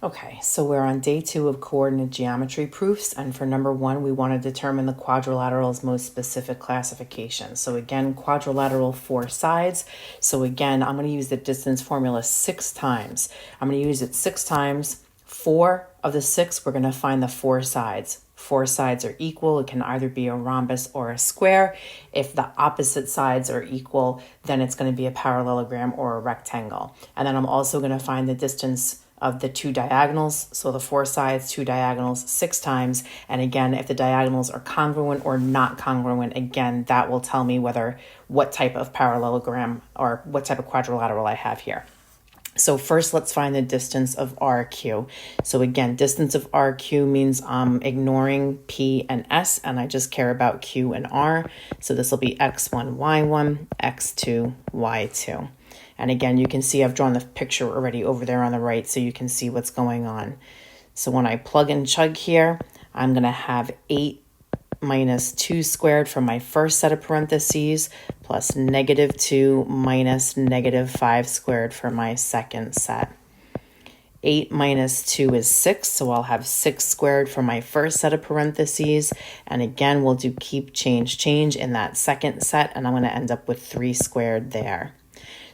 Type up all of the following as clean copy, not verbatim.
Okay, so we're on day 2 of coordinate geometry proofs, and for number 1, we want to determine the quadrilateral's most specific classification. So again, quadrilateral 4 sides. So again, I'm going to use the distance formula 6 times. I'm going to use it 6 times. 4 of the 6, we're going to find the 4 sides. 4 sides are equal. It can either be a rhombus or a square. If the opposite sides are equal, then it's going to be a parallelogram or a rectangle. And then I'm also going to find the distance of the 2 diagonals. So the 4 sides, 2 diagonals, 6 times. And again, if the diagonals are congruent or not congruent, again, that will tell me what type of parallelogram or what type of quadrilateral I have here. So first, let's find the distance of RQ. So again, distance of RQ means I'm ignoring P and S, and I just care about Q and R. So this will be X1, Y1, X2, Y2. And again, you can see I've drawn the picture already over there on the right, so you can see what's going on. So when I plug and chug here, I'm going to have 8 minus 2 squared from my first set of parentheses plus negative 2 minus negative 5 squared for my second set. 8 minus 2 is 6, so I'll have 6 squared for my first set of parentheses. And again, we'll do keep, change in that second set, and I'm going to end up with 3 squared there.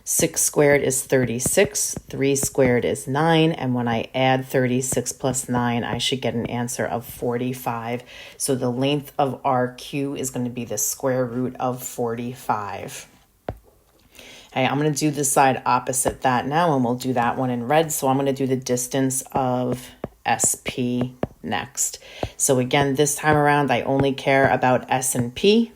6 squared is 36, 3 squared is 9, and when I add 36 plus 9, I should get an answer of 45. So the length of RQ is going to be the square root of 45. Okay, I'm going to do the side opposite that now, and we'll do that one in red. So I'm going to do the distance of SP next. So again, this time around, I only care about S and P.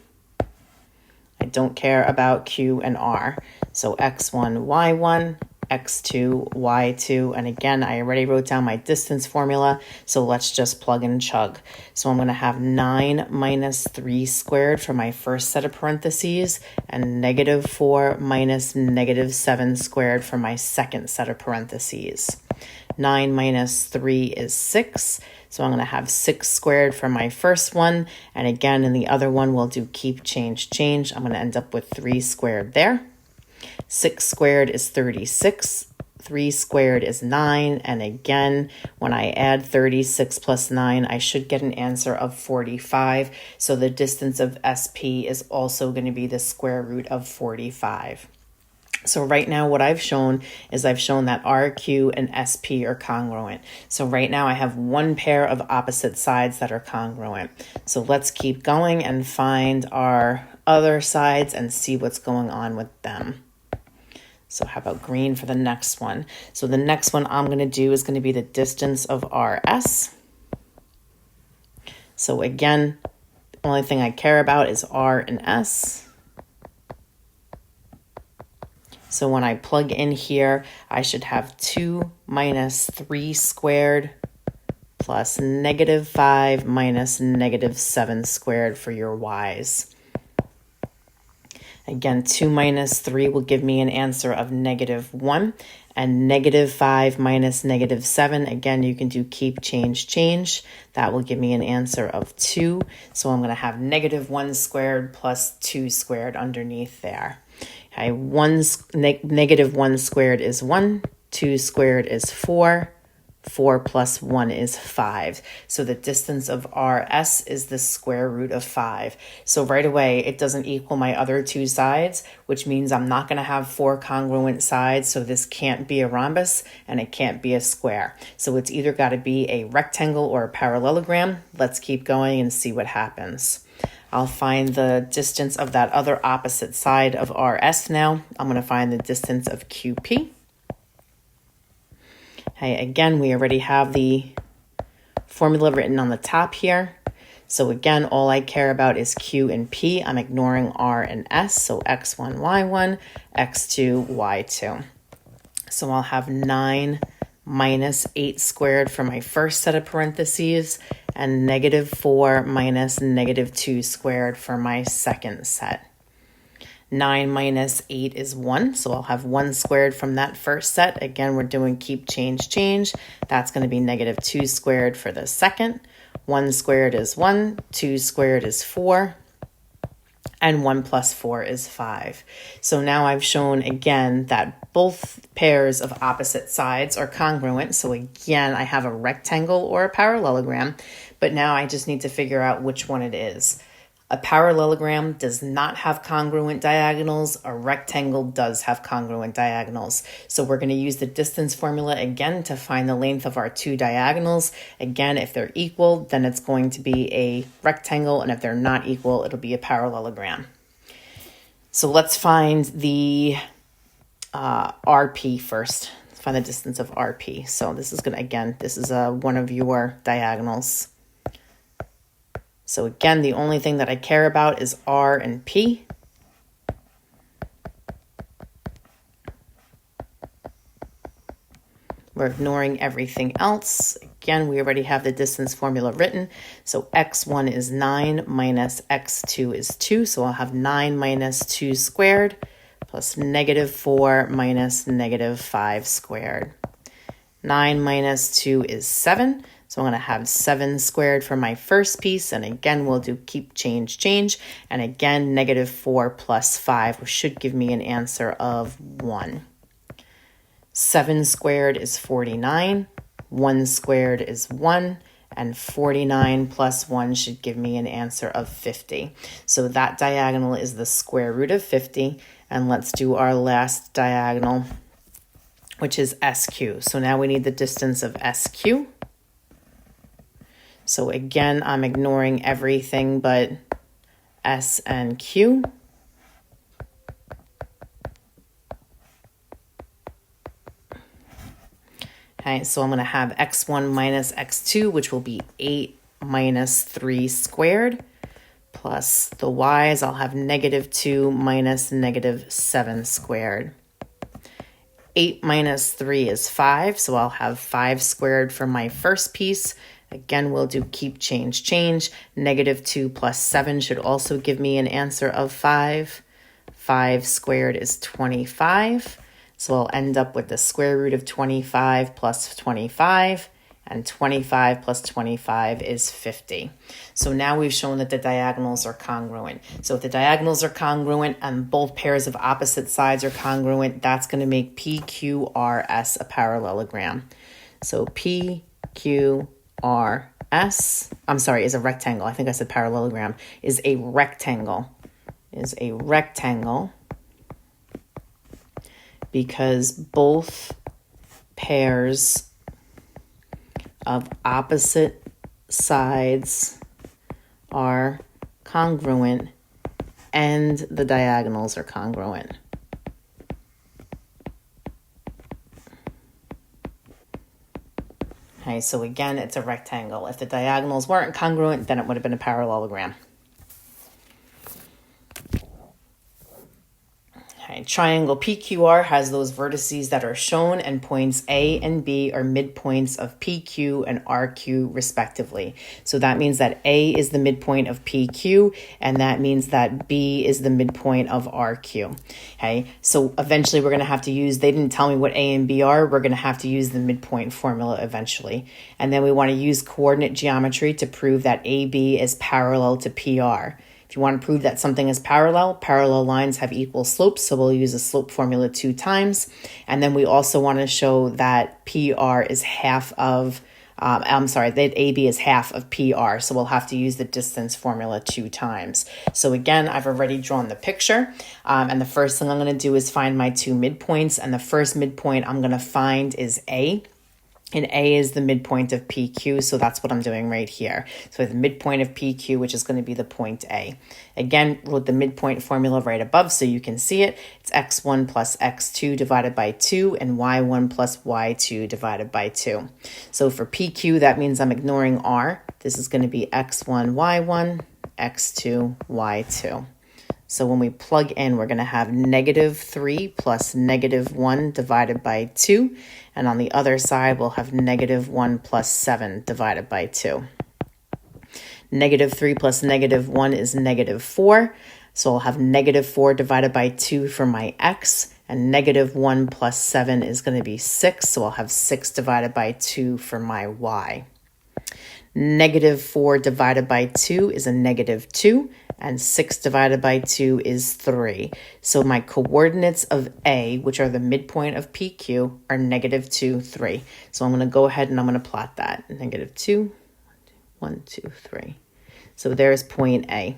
I don't care about Q and R. So X1, Y1, X2, Y2. And again, I already wrote down my distance formula. So let's just plug and chug. So I'm going to have 9 minus 3 squared for my first set of parentheses and negative 4 minus negative 7 squared for my second set of parentheses. 9 minus 3 is 6. So I'm going to have 6 squared for my first one. And again, in the other one, we'll do keep, change. I'm going to end up with 3 squared there. 6 squared is 36. 3 squared is 9. And again, when I add 36 plus 9, I should get an answer of 45. So the distance of SP is also going to be the square root of 45. So right now what I've shown is I've shown that RQ and SP are congruent. So right now I have one pair of opposite sides that are congruent. So let's keep going and find our other sides and see what's going on with them. So how about green for the next one? So the next one I'm going to do is going to be the distance of RS. So again, the only thing I care about is R and S. So when I plug in here, I should have 2 minus 3 squared plus negative 5 minus negative 7 squared for your y's. Again, 2 minus 3 will give me an answer of negative 1. And negative 5 minus negative 7, again, you can do keep, change. That will give me an answer of 2. So I'm going to have negative 1 squared plus 2 squared underneath there. Okay, negative 1 squared is 1, 2 squared is 4, 4 plus 1 is 5. So the distance of RS is the square root of 5. So right away, it doesn't equal my other 2 sides, which means I'm not going to have 4 congruent sides. So this can't be a rhombus and it can't be a square. So it's either got to be a rectangle or a parallelogram. Let's keep going and see what happens. I'll find the distance of that other opposite side of RS now. I'm going to find the distance of QP. Okay, again, we already have the formula written on the top here. So again, all I care about is Q and P. I'm ignoring R and S. So X1, Y1, X2, Y2. So I'll have 9 minus 8 squared for my first set of parentheses and negative 4 minus negative 2 squared for my second set. 9 minus 8 is 1, so I'll have 1 squared from that first set. Again, we're doing keep, change. That's going to be negative 2 squared for the second. 1 squared is 1, 2 squared is 4. and 1 plus 4 is 5. So now I've shown again that both pairs of opposite sides are congruent. So again, I have a rectangle or a parallelogram, but now I just need to figure out which one it is. A parallelogram does not have congruent diagonals. A rectangle does have congruent diagonals. So we're going to use the distance formula again to find the length of our two diagonals. Again, if they're equal, then it's going to be a rectangle, and if they're not equal, it'll be a parallelogram. So let's find the RP first. Let's find the distance of RP. So this is going to, again, this is one of your diagonals. So again, the only thing that I care about is R and P. We're ignoring everything else. Again, we already have the distance formula written. So x1 is 9 minus x2 is 2. So I'll have 9 minus 2 squared plus negative 4 minus negative 5 squared. 9 minus 2 is 7. So I'm going to have 7 squared for my first piece. And again, we'll do keep, change, change. And again, negative 4 plus 5 should give me an answer of 1. 7 squared is 49. 1 squared is 1. And 49 plus 1 should give me an answer of 50. So that diagonal is the square root of 50. And let's do our last diagonal, which is SQ. So now we need the distance of SQ. So again, I'm ignoring everything but S and Q. Okay, so I'm going to have x1 minus x2, which will be 8 minus 3 squared, plus the y's, I'll have negative 2 minus negative 7 squared. 8 minus 3 is 5, so I'll have 5 squared for my first piece. Again, we'll do keep, change, change. Negative 2 plus 7 should also give me an answer of 5. 5 squared is 25. So I'll end up with the square root of 25 plus 25. And 25 plus 25 is 50. So now we've shown that the diagonals are congruent. So if the diagonals are congruent and both pairs of opposite sides are congruent, that's going to make PQRS a parallelogram. So PQRS, is a rectangle. I think I said parallelogram, is a rectangle. Because both pairs of opposite sides are congruent and the diagonals are congruent. Okay, so again, it's a rectangle. If the diagonals weren't congruent, then it would have been a parallelogram. Okay, triangle PQR has those vertices that are shown, and points A and B are midpoints of PQ and RQ respectively. So that means that A is the midpoint of PQ, and that means that B is the midpoint of RQ. Okay, so eventually we're going to have to use, they didn't tell me what A and B are, we're going to have to use the midpoint formula eventually. And then we want to use coordinate geometry to prove that AB is parallel to PR. If you want to prove that something is parallel lines have equal slopes, so we'll use a slope formula 2 times. And then we also want to show that PR is half of, that AB is half of PR, so we'll have to use the distance formula 2 times. So again, I've already drawn the picture, and the first thing I'm going to do is find my 2 midpoints, and the first midpoint I'm going to find is A. And A is the midpoint of PQ, so that's what I'm doing right here. So the midpoint of PQ, which is going to be the point A. Again, with the midpoint formula right above so you can see it, it's x1 plus x2 divided by 2 and y1 plus y2 divided by 2. So for PQ, that means I'm ignoring R. This is going to be x1, y1, x2, y2. So when we plug in, we're going to have negative 3 plus negative 1 divided by 2. And on the other side, we'll have negative 1 plus 7 divided by 2. Negative 3 plus negative 1 is negative 4. So I'll have negative 4 divided by 2 for my x. And negative 1 plus 7 is going to be 6. So I'll have 6 divided by 2 for my y. Negative 4 divided by 2 is a negative 2. and 6 divided by 2 is 3. So my coordinates of A, which are the midpoint of PQ, are negative 2, 3. So I'm going to go ahead and I'm going to plot that. Negative 2, 1, 2, 3. So there's point A.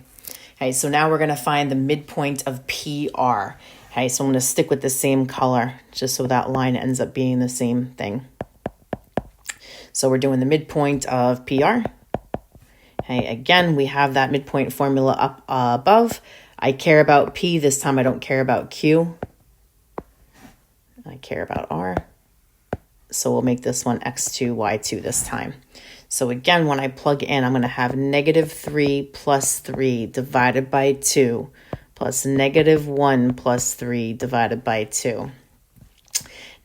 Okay, so now we're going to find the midpoint of PR. Okay, so I'm going to stick with the same color just so that line ends up being the same thing. So we're doing the midpoint of PR. Okay, again, we have that midpoint formula up above. I care about P. This time I don't care about Q. I care about R. So we'll make this one x2, y2 this time. So again, when I plug in, I'm going to have negative 3 plus 3 divided by 2 plus negative 1 plus 3 divided by 2.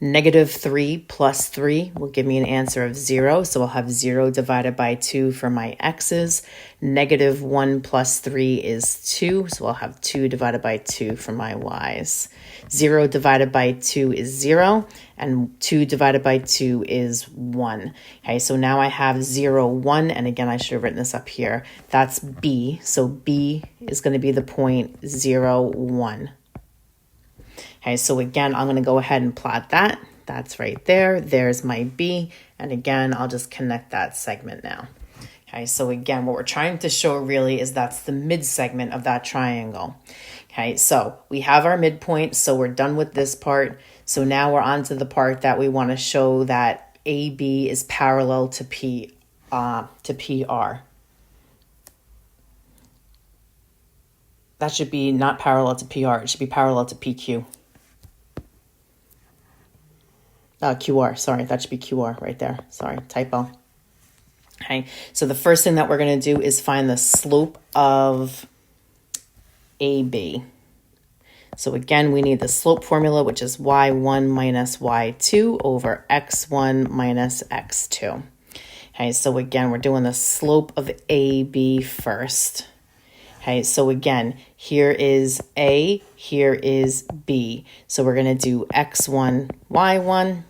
Negative 3 plus 3 will give me an answer of 0. So I'll have 0 divided by 2 for my x's. Negative 1 plus 3 is 2. So I'll have 2 divided by 2 for my y's. 0 divided by 2 is 0. And 2 divided by 2 is 1. Okay, so now I have 0, 1. And again, I should have written this up here. That's B. So B is going to be the point 0, 1. Okay, so again, I'm going to go ahead and plot that. That's right there. There's my B. And again, I'll just connect that segment now. Okay, so again, what we're trying to show really is that's the mid segment of that triangle. Okay, so we have our midpoint, so we're done with this part. So now we're on to the part that we want to show that AB is parallel to PR. That should be not parallel to PR. It should be parallel to PQ. QR, sorry, that should be QR right there. Sorry, typo. Okay, so the first thing that we're going to do is find the slope of AB. So again, we need the slope formula, which is y1 minus y2 over x1 minus x2. Okay, so again, we're doing the slope of AB first. Okay, so again, here is A, here is B. So we're going to do x1, y1,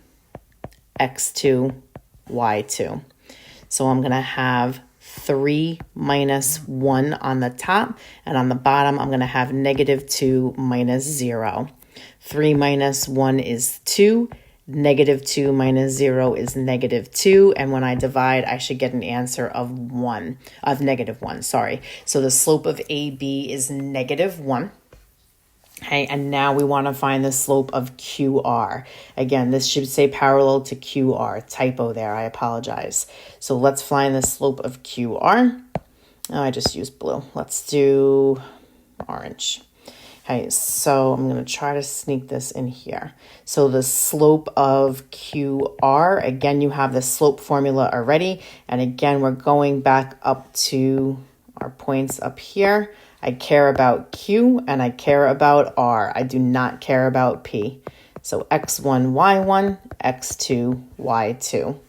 x2, y2. So I'm going to have 3 minus 1 on the top, and on the bottom, I'm going to have negative 2 minus 0. 3 minus 1 is 2. Negative 2 minus 0 is negative 2. And when I divide, I should get an answer of negative 1, sorry. So the slope of AB is negative 1. Okay, and now we want to find the slope of QR. Again, this should say parallel to QR. Typo there, I apologize. So let's find the slope of QR. Oh, I just used blue. Let's do orange. Okay, so I'm going to try to sneak this in here. So the slope of QR, again, you have the slope formula already. And again, we're going back up to our points up here. I care about Q and I care about R. I do not care about P. So x1, y1, x2, y2.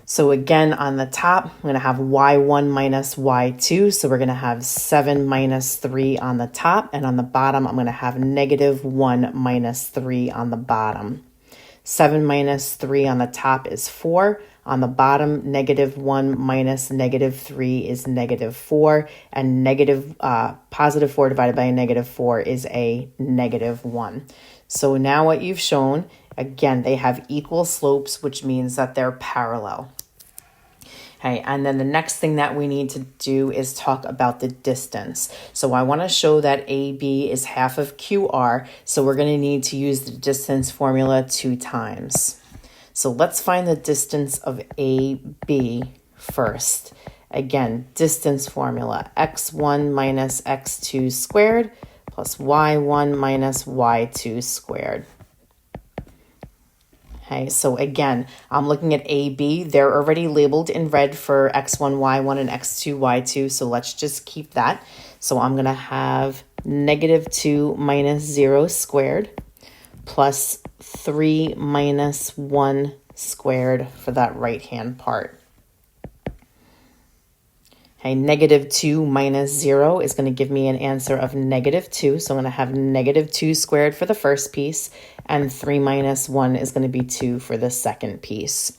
So again, on the top, I'm going to have y1 minus y2. So we're going to have 7 minus 3 on the top. And on the bottom, I'm going to have negative 1 minus 3 on the bottom. 7 minus 3 on the top is 4. On the bottom, negative 1 minus negative 3 is negative 4. And positive 4 divided by a negative 4 is a negative 1. So now what you've shown, again, they have equal slopes, which means that they're parallel. Okay, and then the next thing that we need to do is talk about the distance. So I want to show that AB is half of QR, so we're going to need to use the distance formula 2 times. So let's find the distance of AB first. Again, distance formula, x1 minus x2 squared plus y1 minus y2 squared. Okay, so again, I'm looking at AB. They're already labeled in red for x1, y1, and x2, y2. So let's just keep that. So I'm going to have negative 2 minus 0 squared plus 3 minus 1 squared for that right-hand part. Okay, negative 2 minus 0 is going to give me an answer of negative 2. So I'm going to have negative 2 squared for the first piece, and 3 minus 1 is going to be 2 for the second piece.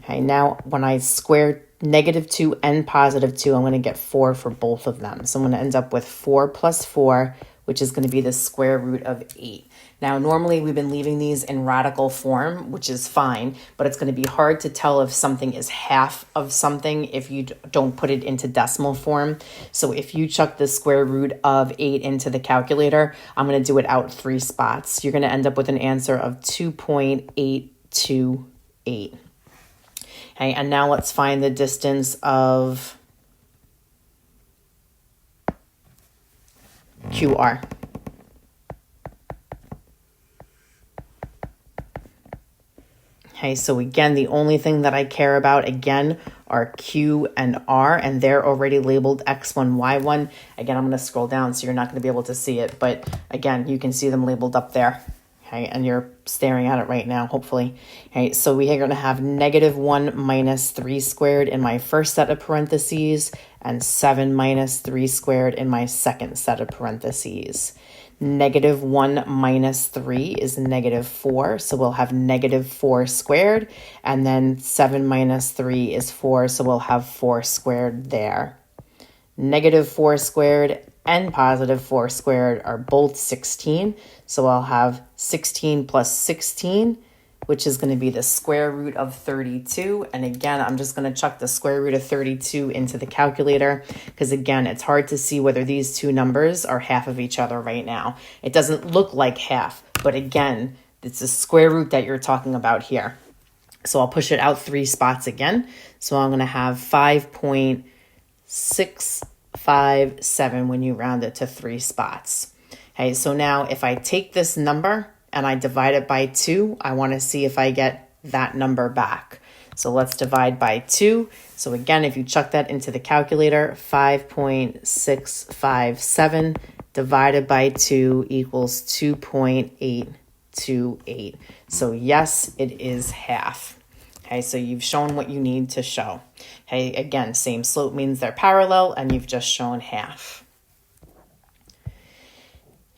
Okay, now when I square -2 and +2, I'm going to get 4 for both of them. So I'm going to end up with 4 plus 4, which is going to be the square root of 8. Now, normally we've been leaving these in radical form, which is fine, but it's going to be hard to tell if something is half of something if you don't put it into decimal form. So if you chuck the square root of 8 into the calculator, I'm going to do it out 3 spots. You're going to end up with an answer of 2.828. Okay, and now let's find the distance of QR. Okay, so again, the only thing that I care about, again, are Q and R, and they're already labeled X1, Y1. Again, I'm going to scroll down so you're not going to be able to see it, but again, you can see them labeled up there. Okay, and you're staring at it right now, hopefully. Okay, so we are going to have -1 minus 3 squared in my first set of parentheses and 7 minus 3 squared in my second set of parentheses. -1 minus 3 is -4, so we'll have -4 squared, and then 7 minus 3 is 4, so we'll have 4 squared there. -4 squared and +4 squared are both 16, so I'll have 16 plus 16, which is going to be the square root of 32. And again, I'm just going to chuck the square root of 32 into the calculator because, again, it's hard to see whether these two numbers are half of each other right now. It doesn't look like half, but again, it's the square root that you're talking about here. So I'll push it out 3 spots again. So I'm going to have 5.657 when you round it to 3 spots. Okay, so now if I take this number and I divide it by 2, I want to see if I get that number back. So let's divide by 2. So again, if you chuck that into the calculator, 5.657 divided by 2 equals 2.828. So yes, it is half. Okay, so you've shown what you need to show. Okay, again, same slope means they're parallel, and you've just shown half.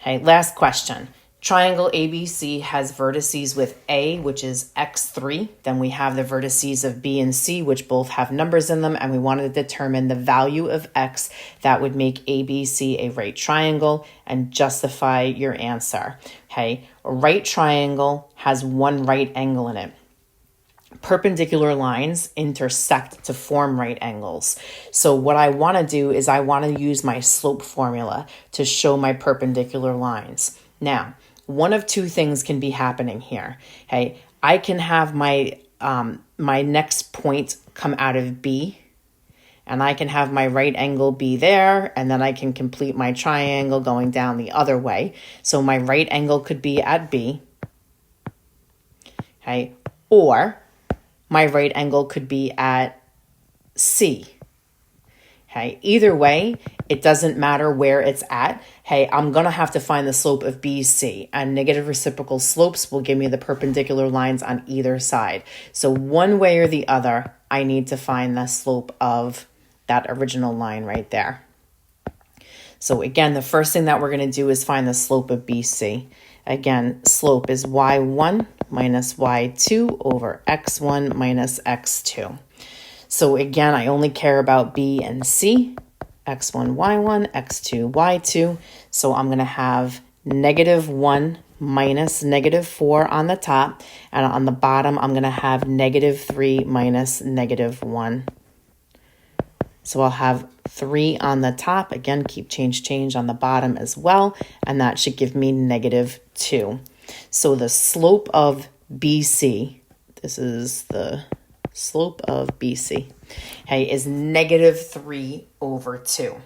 Okay, last question. Triangle ABC has vertices with A, which is x3. Then we have the vertices of B and C, which both have numbers in them, and we want to determine the value of x that would make ABC a right triangle and justify your answer. Okay, a right triangle has one right angle in it. Perpendicular lines intersect to form right angles. So what I want to do is I want to use my slope formula to show my perpendicular lines. Now, one of two things can be happening here. Okay, I can have my my next point come out of B, and I can have my right angle be there, and then I can complete my triangle going down the other way. So my right angle could be at B, okay, or my right angle could be at C. Okay, either way, it doesn't matter where it's at. Hey, I'm going to have to find the slope of BC, and negative reciprocal slopes will give me the perpendicular lines on either side. So one way or the other, I need to find the slope of that original line right there. So again, the first thing that we're going to do is find the slope of BC. Again, slope is y1 minus y2 over x1 minus x2. So again, I only care about B and C, x1, y1, x2, y2. So I'm going to have -1 minus -4 on the top, and on the bottom, I'm going to have -3 minus -1. So I'll have 3 on the top. Again, keep change on the bottom as well, and that should give me -2. So the slope of BC, this is the slope of BC, okay, is -3 over 2.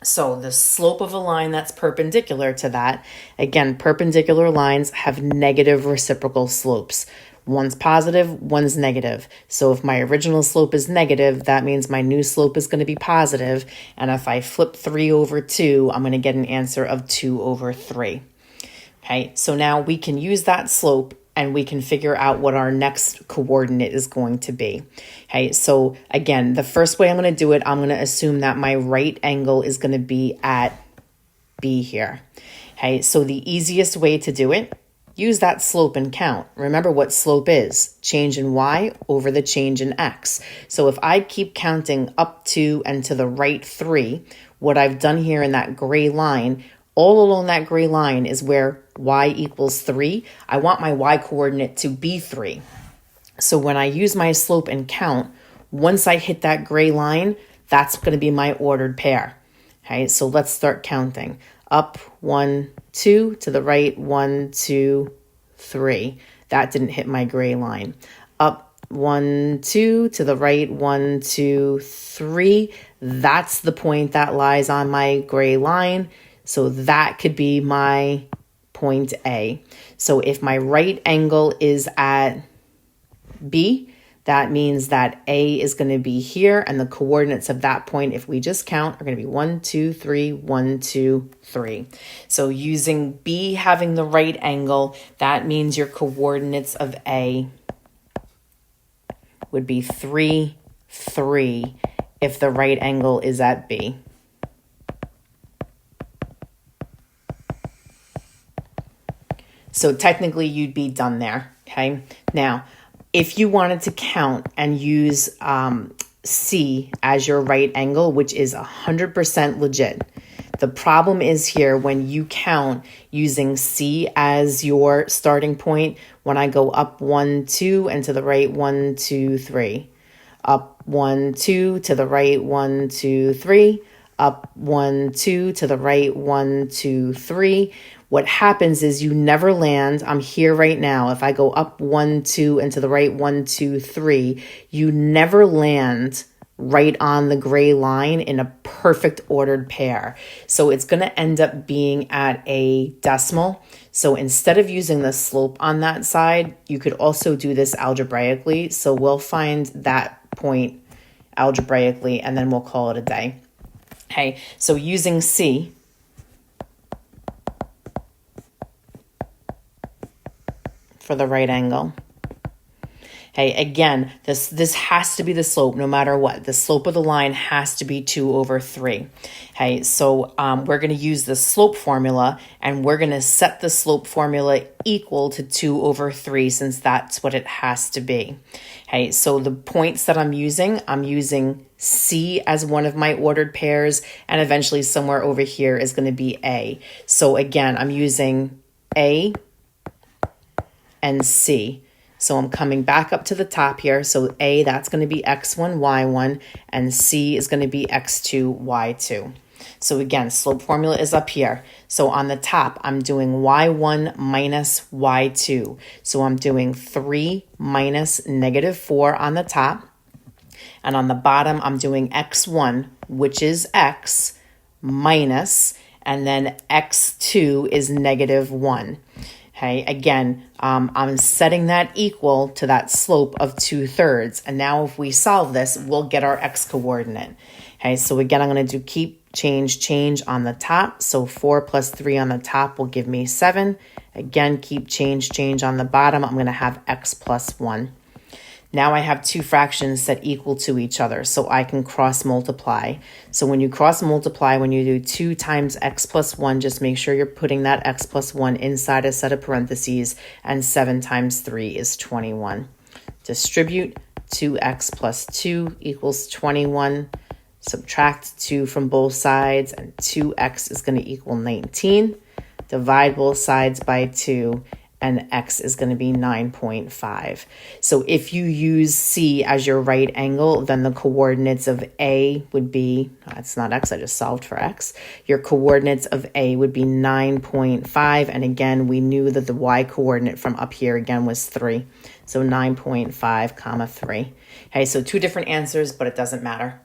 So the slope of a line that's perpendicular to that, again, perpendicular lines have negative reciprocal slopes. One's positive, one's negative. So if my original slope is negative, that means my new slope is going to be positive. And if I flip 3 over 2, I'm going to get an answer of 2 over 3. Okay, so now we can use that slope and we can figure out what our next coordinate is going to be. Okay, so again, the first way I'm going to do it, I'm going to assume that my right angle is going to be at B here. Okay, so the easiest way to do it use that slope and count. Remember what slope is, change in y over the change in x. So if I keep counting up to and to the right 3, what I've done here in that gray line, all along that gray line is where y equals 3. I want my y coordinate to be 3. So when I use my slope and count, once I hit that gray line, that's going to be my ordered pair. Okay, so let's start counting. Up, 1, 2, to the right, 1, 2, 3. That didn't hit my gray line. Up, 1, 2, to the right, 1, 2, 3. That's the point that lies on my gray line. So that could be my point A. So if my right angle is at B, that means that A is going to be here, and the coordinates of that point, if we just count, are going to be 1, 2, 3, 1, 2, 3. So using B having the right angle, that means your coordinates of A would be 3, 3 if the right angle is at B. So technically you'd be done there, okay? Now, if you wanted to count and use C as your right angle, which is 100% legit, the problem is here when you count using C as your starting point, when I go up 1, 2, and to the right 1, 2, 3. Up 1, 2, to the right 1, 2, 3. Up 1, 2, to the right 1, 2, 3. What happens is you never land. I'm here right now. If I go up 1, 2, and to the right 1, 2, 3, you never land right on the gray line in a perfect ordered pair. So it's going to end up being at a decimal. So instead of using the slope on that side, you could also do this algebraically. So we'll find that point algebraically and then we'll call it a day. Okay, so using C, for the right angle. Hey, again, this has to be the slope no matter what. The slope of the line has to be 2 over 3. Hey, so we're going to use the slope formula, and we're going to set the slope formula equal to 2 over 3 since that's what it has to be. Hey, so the points that I'm using C as one of my ordered pairs, and eventually somewhere over here is going to be A. So again, I'm using A and C. So I'm coming back up to the top here. So A, that's going to be x1, y1, and C is going to be x2, y2. So again, slope formula is up here. So on the top, I'm doing y1 minus y2. So I'm doing 3 minus -4 on the top. And on the bottom, I'm doing x1, which is x, minus, and then x2 is -1. Okay, again, I'm setting that equal to that slope of 2/3. And now if we solve this, we'll get our x coordinate. Okay, so again, I'm going to do keep, change on the top. So 4 plus 3 on the top will give me 7. Again, keep, change on the bottom. I'm going to have x plus 1. Now I have two fractions that equal to each other, so I can cross multiply. So when you cross multiply, when you do 2 times x plus 1, just make sure you're putting that x plus 1 inside a set of parentheses, and 7 times 3 is 21. Distribute 2x plus 2 equals 21. Subtract 2 from both sides, and 2x is going to equal 19. Divide both sides by 2, and x is going to be 9.5. So if you use C as your right angle, then the coordinates of A would be, it's not x, I just solved for x. Your coordinates of A would be 9.5. And again, we knew that the y coordinate from up here again was 3. So 9.5, 3. Okay, so two different answers, but it doesn't matter.